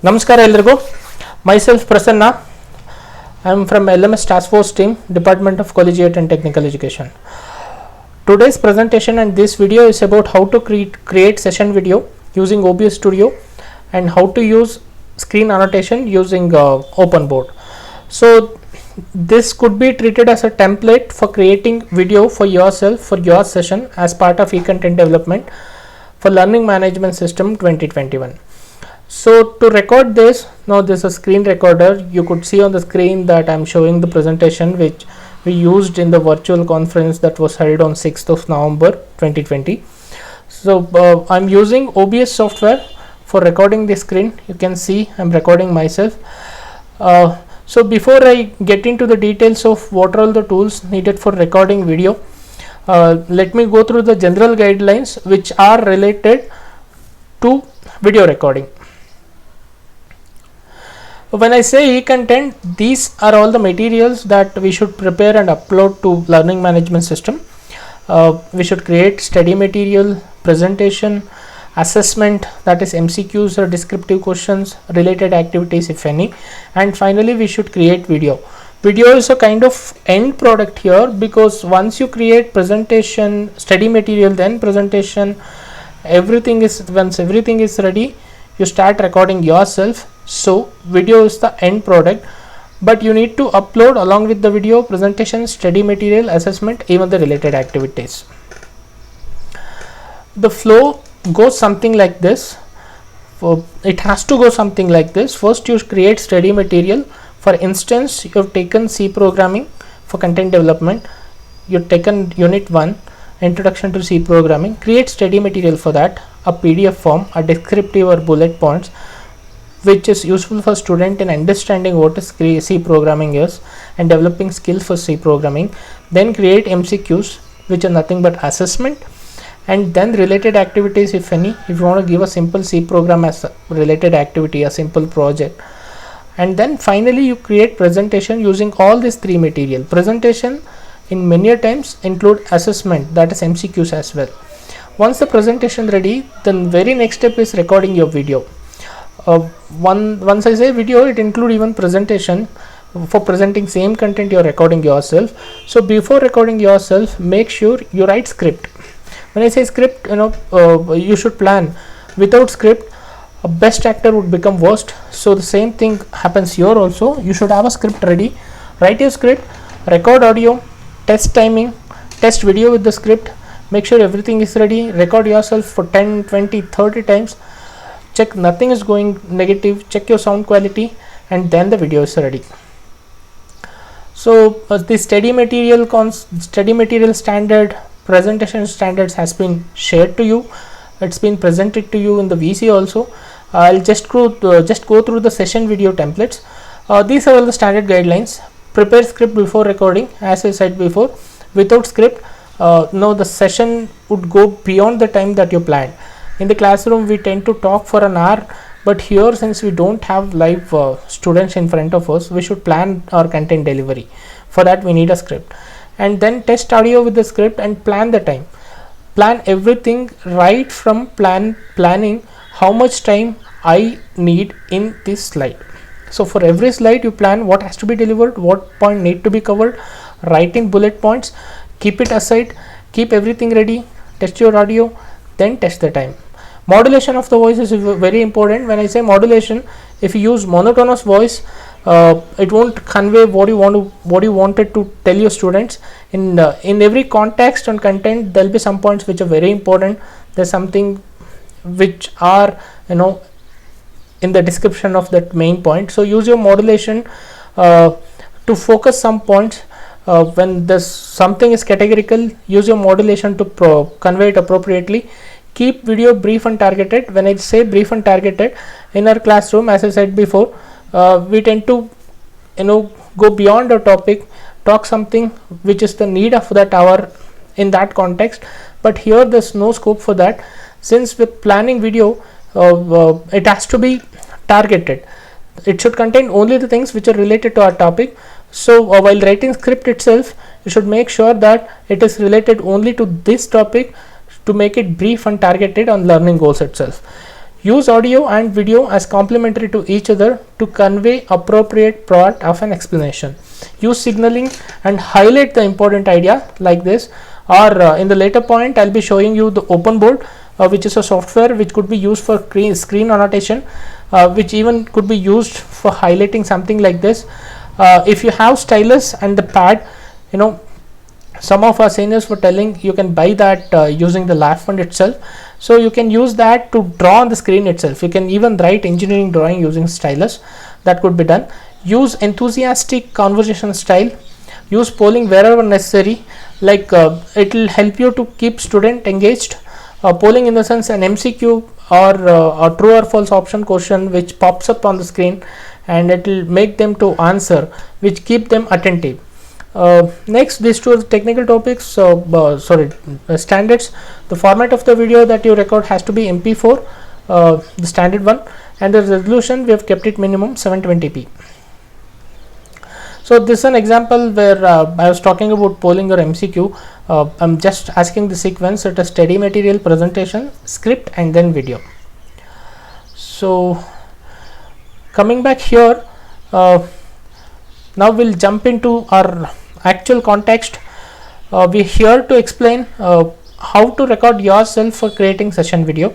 Namaskar eldrigu. Myself Prasanna. I am from LMS Task Force team, Department of Collegiate and Technical Education. Today's presentation and this video is about how to create session video using OBS Studio and how to use screen annotation using OpenBoard. So this could be treated as a template for creating video for yourself for your session as part of e-content development for Learning Management System 2021. So to record this, now this is a screen recorder. You could see on the screen that I'm showing the presentation which we used in the virtual conference that was held on 6th of November 2020. So I'm using OBS software for recording the screen. You can see I'm recording myself. So before I get into the details of what are all the tools needed for recording video, let me go through the general guidelines which are related to video recording. When I say e-content, these are all the materials that we should prepare and upload to Learning Management System. We should create study material, presentation, assessment, that is MCQs or descriptive questions, related activities if any, and finally we should create video. Video is a kind of end product here, because once you create presentation, study material, then presentation, once everything is ready, you start recording yourself. So video is the end product, but you need to upload along with the video, presentation, study material, assessment, even the related activities. The flow goes something like this. It has to go something like this. First you create study material. For instance, you have taken C programming for content development. You've taken unit 1, introduction to C programming. Create study material for that, a PDF form, a descriptive or bullet points, which is useful for student in understanding what is C programming is and developing skills for C programming. Then create MCQs, which are nothing but assessment, and then related activities if any. If you want to give a simple C program as a related activity, a simple project, and then finally you create presentation using all these three material. Presentation in many times include assessment, that is MCQs as well. Once the presentation ready, then very next step is recording your video. Once I say video, it include even presentation. For presenting same content you're recording yourself. So before recording yourself, make sure you write script. When I say script, you should plan. Without script, a best actor would become worst. So the same thing happens here also. You should have a script ready. Write your script, record audio, test timing, test video with the script. Make sure everything is ready. Record yourself for 10, 20, 30 times. Check nothing is going negative. Check your sound quality, and then the video is ready. So the study material standard, presentation standards has been shared to you. It's been presented to you in the VC also. I'll just go through the session video templates. These are all the standard guidelines. Prepare script before recording, as I said before. Without script, the session would go beyond the time that you planned. In the classroom we tend to talk for an hour, but here since we don't have live students in front of us, we should plan our content delivery. For that we need a script, and then test audio with the script and plan the time. Plan everything right from planning how much time I need in this slide. So for every slide you plan what has to be delivered, what point need to be covered, writing bullet points, keep it aside, keep everything ready, test your audio, then test the time. Modulation of the voice is very important. When I say modulation, if you use monotonous voice, it won't convey what you wanted to tell your students. In every context and content, there will be some points which are very important. There's something which are in the description of that main point. So use your modulation to focus some points. When there's something is categorical, use your modulation to convey it appropriately. Keep video brief and targeted. When I say brief and targeted, in our classroom, as I said before, we tend to go beyond a topic, talk something which is the need of that hour in that context, but here there's no scope for that. Since with planning video, it has to be targeted. It should contain only the things which are related to our topic. So while writing script itself, you should make sure that it is related only to this topic, to make it brief and targeted on learning goals itself. Use audio and video as complementary to each other to convey appropriate part of an explanation. Use signaling and highlight the important idea like this, or in the later point I'll be showing you the OpenBoard, which is a software which could be used for screen annotation, which even could be used for highlighting something like this. If you have stylus and the pad, you know, some of our seniors were telling you can buy that using the LAF fund itself, so you can use that to draw on the screen itself. You can even write engineering drawing using stylus, that could be done. Use enthusiastic conversation style. Use polling wherever necessary, like it will help you to keep student engaged. Polling in the sense an MCQ or a true or false option question which pops up on the screen, and it will make them to answer, which keep them attentive. Next, these two technical topics, standards. The format of the video that you record has to be MP4, the standard one, and the resolution we have kept it minimum 720p. So this is an example where I was talking about polling or MCQ. I'm just asking the sequence. It is study material, presentation, script, and then video. So coming back here, now we'll jump into our actual context. We're here to explain how to record yourself for creating session video.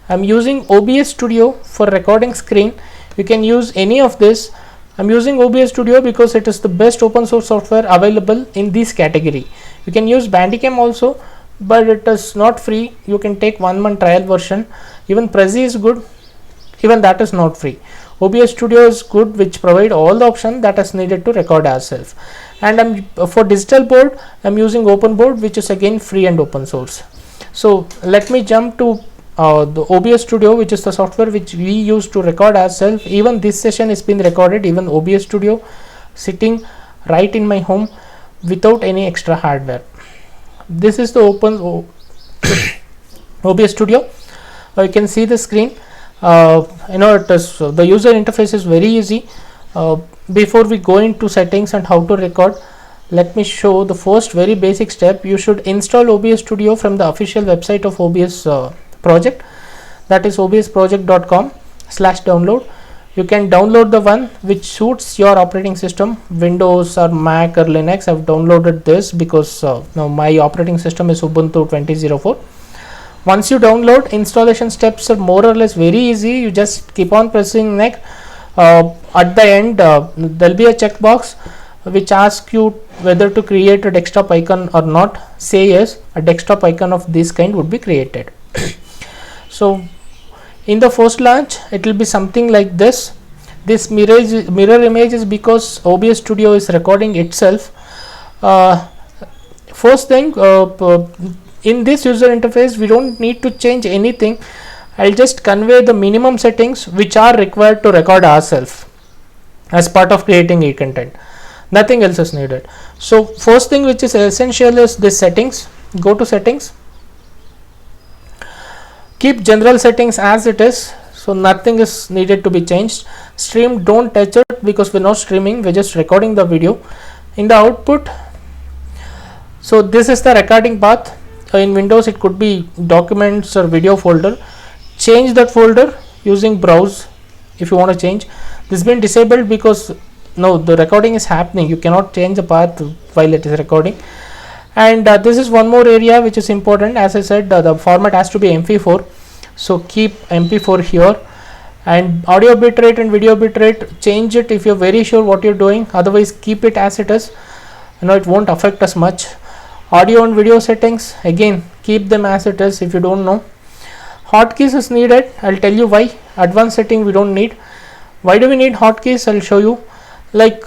I'm using OBS Studio for recording screen. You can use any of this. I'm using OBS Studio because it is the best open source software available in this category. You can use Bandicam also, but it is not free. You can take 1 month trial version. Even Prezi is good, even that is not free. OBS Studio is good, which provide all the options that is needed to record ourselves. And for digital board, I'm using OpenBoard, which is again free and open source. So let me jump to the OBS Studio, which is the software which we use to record ourselves. Even this session has been recorded, even OBS Studio, sitting right in my home without any extra hardware. This is the OBS Studio. You can see the screen. It is the user interface is very easy. Before we go into settings and how to record, let me show the first very basic step. You should install OBS Studio from the official website of OBS project, that is obsproject.com/download. You can download the one which suits your operating system, Windows or Mac or Linux. I've downloaded this because now my operating system is Ubuntu 20.04. Once you download, installation steps are more or less very easy. You just keep on pressing next. At the end, there'll be a checkbox which asks you whether to create a desktop icon or not. Say yes, a desktop icon of this kind would be created. So in the first launch, it will be something like this. This mirror image is because OBS Studio is recording itself. First thing, in this user interface, we don't need to change anything. I'll just convey the minimum settings which are required to record ourselves as part of creating e-content. Nothing else is needed. So first thing which is essential is this settings. Go to settings. Keep general settings as it is, so nothing is needed to be changed. Stream, don't touch it because we're not streaming, we're just recording the video. In the output, so this is the recording path. In Windows it could be documents or video folder. Change that folder using browse if you want to change. This has been disabled because no, the recording is happening. You cannot change the path while it is recording. And this is one more area which is important. As I said, the format has to be MP4, so keep MP4 here. And audio bitrate and video bitrate, change it if you're very sure what you're doing, otherwise keep it as it is. It won't affect us much. Audio and video settings, again keep them as it is if you don't know. Hotkeys is needed. I'll tell you why. Advanced setting we don't need. Why do we need hotkeys? I'll show you. Like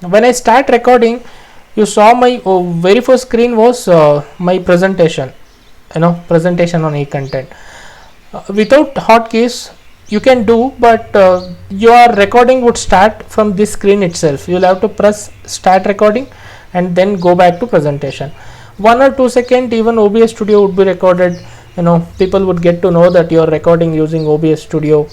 when I start recording, you saw my very first screen was my presentation, presentation on e-content. Without hotkeys you can do, but your recording would start from this screen itself. You'll have to press start recording and then go back to presentation. 1 or 2 seconds, even OBS Studio would be recorded. People would get to know that you are recording using OBS Studio.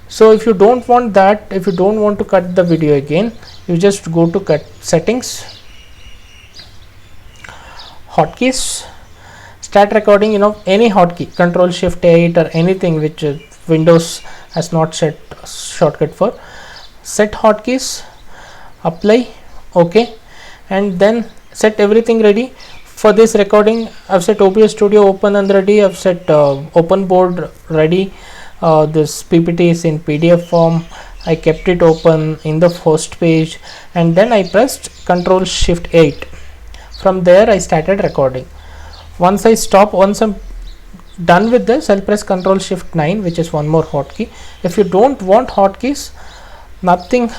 So if you don't want that, if you don't want to cut the video again, you just go to cut settings, hotkeys, start recording. Any hotkey, Control Shift 8 or anything which Windows has not set shortcut for. Set hotkeys, apply, OK, and then set everything ready. For this recording I've set OBS Studio open and ready. I've set open board ready. This PPT is in PDF form. I kept it open in the first page, and then I pressed Ctrl Shift 8. From there I started recording. Once I'm done with this, I'll press Ctrl Shift 9, which is one more hotkey. If you don't want hotkeys, nothing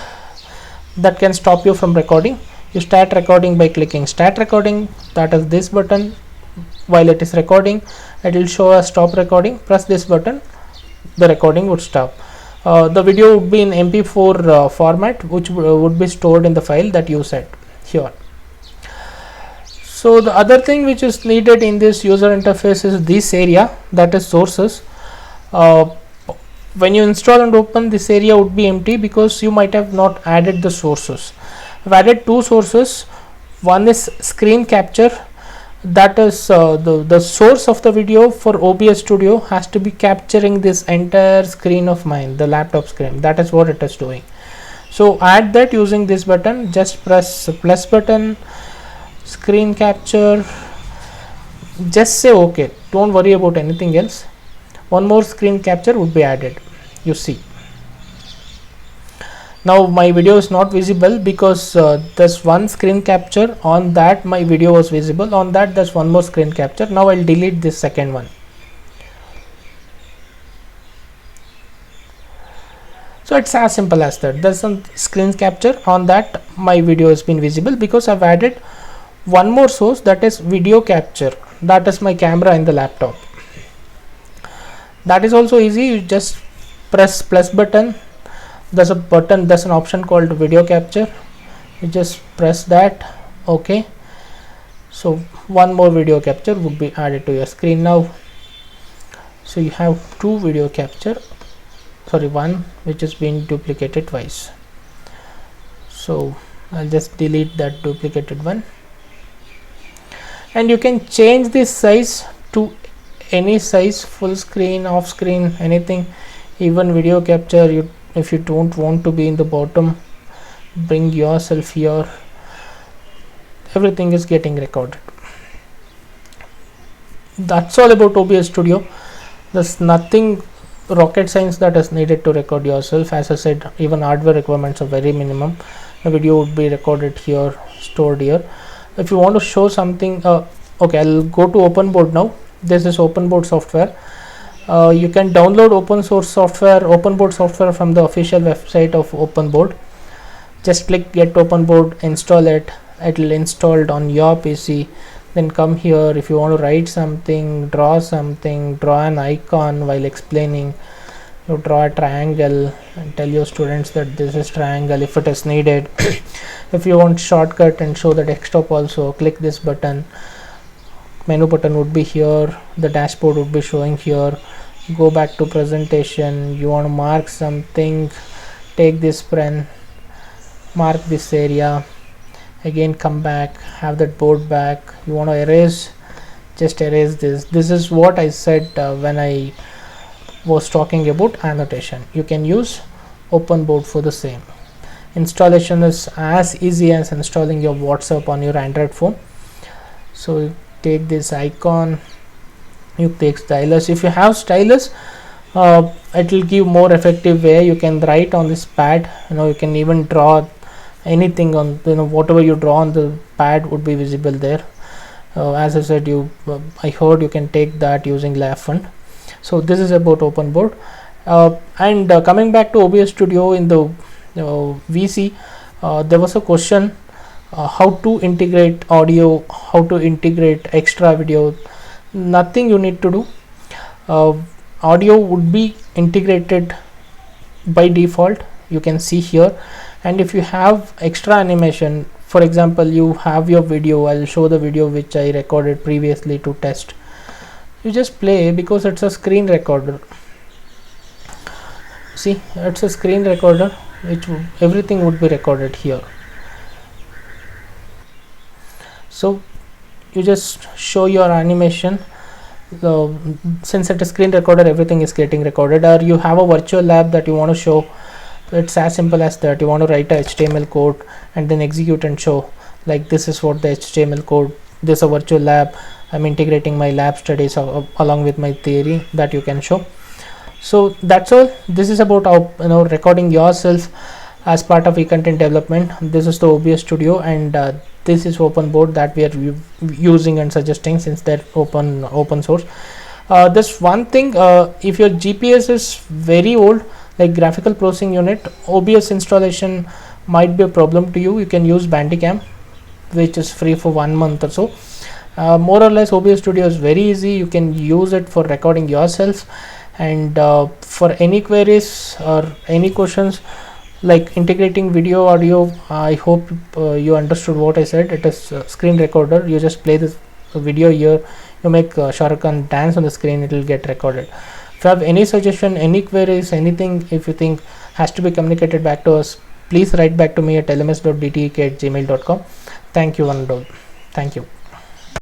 that can stop you from recording. You start recording by clicking Start Recording, that is this button. While it is recording, it will show a stop recording. Press this button, the recording would stop. The video would be in MP4 format, which would be stored in the file that you set here. So the other thing which is needed in this user interface is this area, that is sources. When you install and open, this area would be empty because you might have not added the sources. I've added two sources. One is screen capture, that is the source of the video for OBS Studio has to be capturing this entire screen of mine, the laptop screen. That is what it is doing. So add that using this button. Just press the plus button, screen capture, just say OK. Don't worry about anything else. One more screen capture would be added. You see, now my video is not visible because there's one screen capture. On that my video was visible. On that there's one more screen capture. Now I'll delete this second one. So it's as simple as that. There's some screen capture. On that my video has been visible because I've added one more source, that is video capture. That is my camera in the laptop. That is also easy. You just press plus button. There's an option called video capture. You just press that. OK. So one more video capture would be added to your screen now. So you have two video capture, one which is being duplicated twice. So I'll just delete that duplicated one, and you can change this size to any size, full screen, off screen, anything. Even video capture, if you don't want to be in the bottom, bring yourself here. Everything is getting recorded. That's all about OBS Studio. There's nothing rocket science that is needed to record yourself. As I said, even hardware requirements are very minimum. A video would be recorded here, stored here. If you want to show something, okay, I'll go to OpenBoard now. This is OpenBoard software. You can download open source software, OpenBoard software, from the official website of OpenBoard. Just click Get OpenBoard, install it. It will installed on your PC. Then come here. If you want to write something, draw an icon while explaining, you draw a triangle and tell your students that this is triangle if it is needed. If you want shortcut and show the desktop also, click this button. Menu button would be here, the dashboard would be showing here. Go back to presentation. You want to mark something, take this pen, mark this area, again come back, have that board back. You want to erase, just erase this. This is what I said when I was talking about annotation. You can use OpenBoard for the same. Installation is as easy as installing your WhatsApp on your Android phone. So take this icon, you take stylus. If you have stylus, it will give more effective way. You can write on this pad. You can even draw anything on, whatever you draw on the pad would be visible there. As I said, I heard you can take that using Laughfund. So this is about OpenBoard. And coming back to OBS Studio, in the VC, there was a question, how to integrate audio, how to integrate extra video. Nothing you need to do. Audio would be integrated by default, you can see here. And if you have extra animation, for example, you have your video, I'll show the video which I recorded previously to test. You just play, because it's a screen recorder. See, it's a screen recorder, which everything would be recorded here. So you just show your animation. since it is screen recorder, everything is getting recorded. Or you have a virtual lab that you want to show, it's as simple as that. You want to write a HTML code and then execute and show, like this is what the HTML code, this is a virtual lab, I'm integrating my lab studies along with my theory, that you can show. So that's all. This is about how, recording yourself as part of e-content development. This is the OBS Studio, and this is open board that we are using and suggesting, since they're open source. This one thing, if your GPS is very old, like graphical processing unit, OBS installation might be a problem to you. You can use Bandicam, which is free for 1 month or so. More or less, OBS Studio is very easy. You can use it for recording yourself, and for any queries or any questions like integrating video, audio, I hope you understood what I said. It is a screen recorder. You just play this video here, you make Shah Rukh Khan dance on the screen, it will get recorded. If you have any suggestion, any queries, anything, if you think has to be communicated back to us, please write back to me at lms.dtek@gmail.com. Thank you one and all. Thank you.